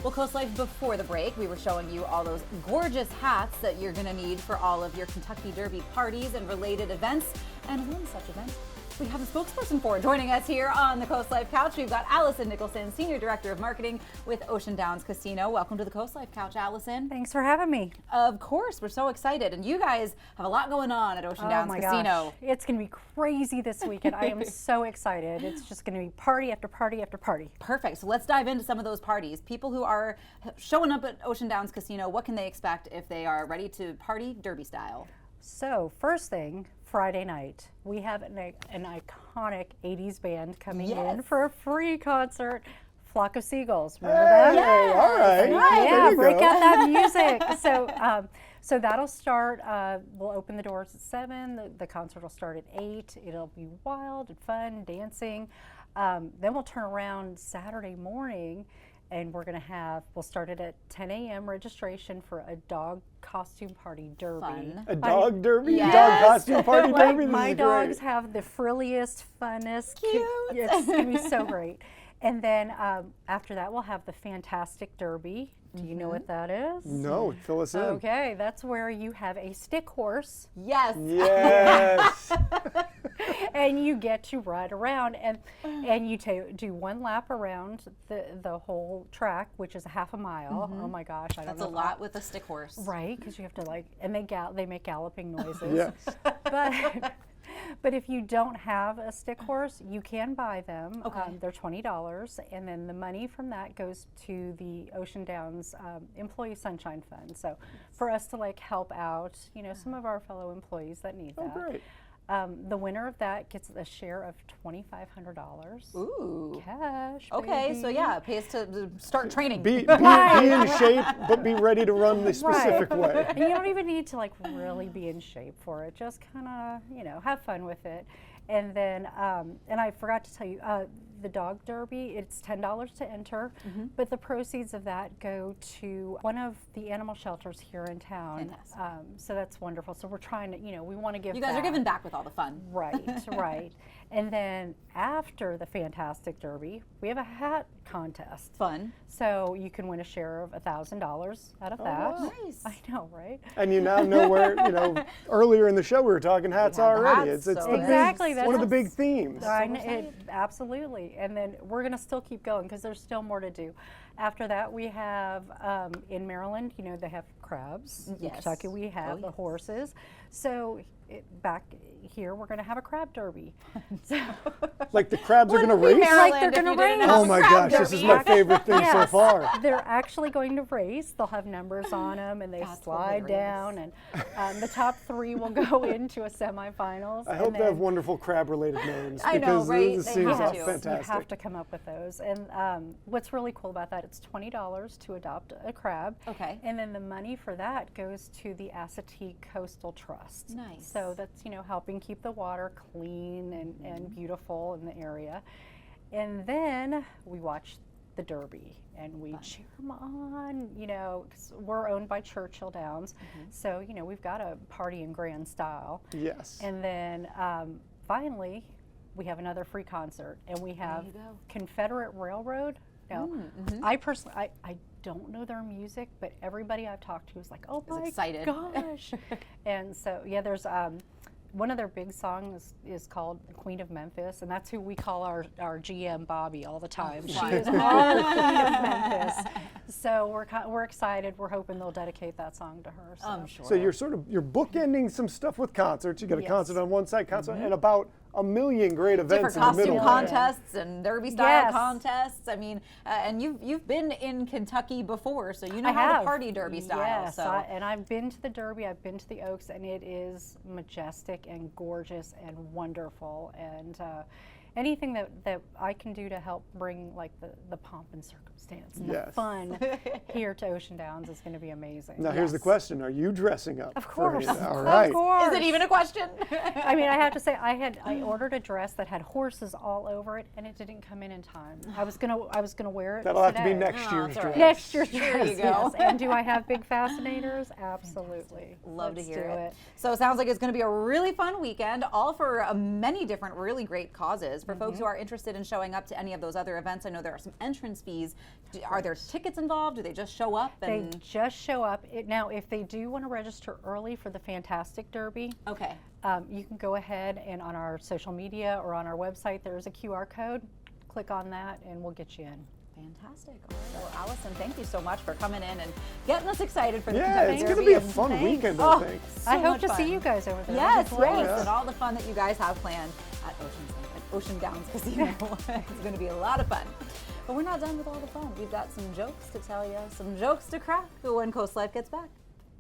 Well, CoastLife, before the break, we were showing you all those gorgeous hats that you're going to need for all of your Kentucky Derby parties and related events. And one such event we have a spokesperson for. Joining us here on the CoastLife Couch, we've got Alison Nicholson, Senior Director of Marketing with Ocean Downs Casino. Welcome to the CoastLife Couch, Alison. Thanks for having me. Of course, we're so excited. And you guys have a lot going on at Ocean Downs Casino. Gosh. It's going to be crazy this weekend. I am so excited. It's just going to be party after party after party. Perfect. So let's dive into some of those parties. People who are showing up at Ocean Downs Casino, what can they expect if they are ready to party Derby style? So first thing, Friday night, we have an iconic 80s band coming in for a free concert. Flock of Seagulls, remember that? Yeah, all right. Yeah, break out that music. So that'll start, we'll open the doors at 7, the concert will start at 8, it'll be wild and fun, dancing. Then we'll turn around Saturday morning and we'll start it at 10 a.m. registration for a dog costume party derby. Fun. A dog derby? Yes. A dog costume party derby? This My is dogs great. have the frilliest, funnest. Cute. It's going to be so great. And then after that, we'll have the Fantastic Derby. Do you know what that is? No, fill us in. Okay, that's where you have a stick horse Yes. Yes. and you get to ride around and you do one lap around the whole track, which is a half a mile. Oh my gosh, I don't That's know. a lot with a stick horse. Right, because you have to and they make galloping noises. Yes. But if you don't have a stick horse, you can buy them. Okay. They're $20, and then the money from that goes to the Ocean Downs Employee Sunshine Fund. So for us to help out, some of our fellow employees that need that. Great. The winner of that gets a share of $2,500. Ooh. Cash. Okay, baby. so yeah, it pays to start training. Be in shape, but be ready to run the specific Right. way. And you don't even need to really be in shape for it. Just kind of, have fun with it. And then, and I forgot to tell you, the dog derby, it's $10 to enter, but the proceeds of that go to one of the animal shelters here in town. Fantastic. So that's wonderful. So we're trying to, we want to give You guys back. are giving back with all the fun. Right, right. And then after the Fantastic Derby, we have a hat contest. Fun. So you can win a share of $1,000 out of that. wow. Nice. I know, right? And you now know where, earlier in the show we were talking hats We had the already. hats, It's so the Exactly, big, that's one of the what's- big themes. Absolutely. And then we're going to still keep going because there's still more to do. After that, we have in Maryland, they have crabs. In Yes. Kentucky, we have the yes. horses. So back here, we're going to have a crab derby. So, Like the crabs are going to Wouldn't be race? Maryland Like they're if gonna you didn't race. have Oh a my crab gosh, this is derby. my favorite thing so Yes. far. They're actually going to race. They'll have numbers on them, and they That's slide hilarious. down. And the top 3 will go into a semifinals. I hope and they have then wonderful crab-related names I know, because right? this They seems have to. You fantastic. have to come up with those. And what's really cool about that, it's $20 to adopt a crab. Okay. And then the money for that goes to the Assateague Coastal Trust. Nice. So that's, helping keep the water clean and beautiful in the area. And then we watch the Derby and we cheer them on, 'cause we're owned by Churchill Downs. So, we've got a party in grand style. Yes. And then finally, we have another free concert, and we have you go. Confederate Railroad. Now, I personally, I don't know their music, but everybody I've talked to is like, oh my excited. gosh. And so, there's one of their big songs is called Queen of Memphis, and that's who we call our GM Bobby all the time. She fun. is our Queen of Memphis. So we're excited. We're hoping they'll dedicate that song to her. So. I'm sure. So you're you're bookending some stuff with concerts. You got a Yes. concert on one side, concert, and about a million great events different in the costume middle. contests and derby style Yes. contests. I mean, and you've been in Kentucky before, so you know I how have. to party derby style. Yes, So and I've been to the Derby, I've been to the Oaks, and it is majestic and gorgeous and wonderful. And anything that I can do to help bring the pomp and circumstance and the Yes. fun here to Ocean Downs is going to be amazing. Now here's the Yes. question: are you dressing up? Of for course, it? All right. of course. is it even a question? I mean, I have to say, I ordered a dress that had horses all over it, and it didn't come in time. I was gonna wear it. That'll have to be today. next Oh, year's it's all dress. right. Next year's There dress, you go. yes. And do I have big fascinators? Absolutely. Love Let's to hear do it. So it sounds like it's going to be a really fun weekend, all for many different really great causes. $100. For folks who are interested in showing up to any of those other events, I know there are some entrance fees. Are there tickets involved? Do they just show up? They just show up. Now, if they do want to register early for the Fantastic Derby, okay. You can go ahead and on our social media or on our website, there's a QR code. Click on that and we'll get you in. Fantastic. All right. Well, Alison, thank you so much for coming in and getting us excited for the Yeah, Kentucky it's Derby. going to be a and fun weekend, Oh, I think. so I hope much to fun. see you guys over there. Yes, That'd be race great. and all the fun that you guys have planned at Ocean Downs Casino. It's going to be a lot of fun. But we're not done with all the fun. We've got some jokes to tell you, some jokes to crack when Coast Life gets back.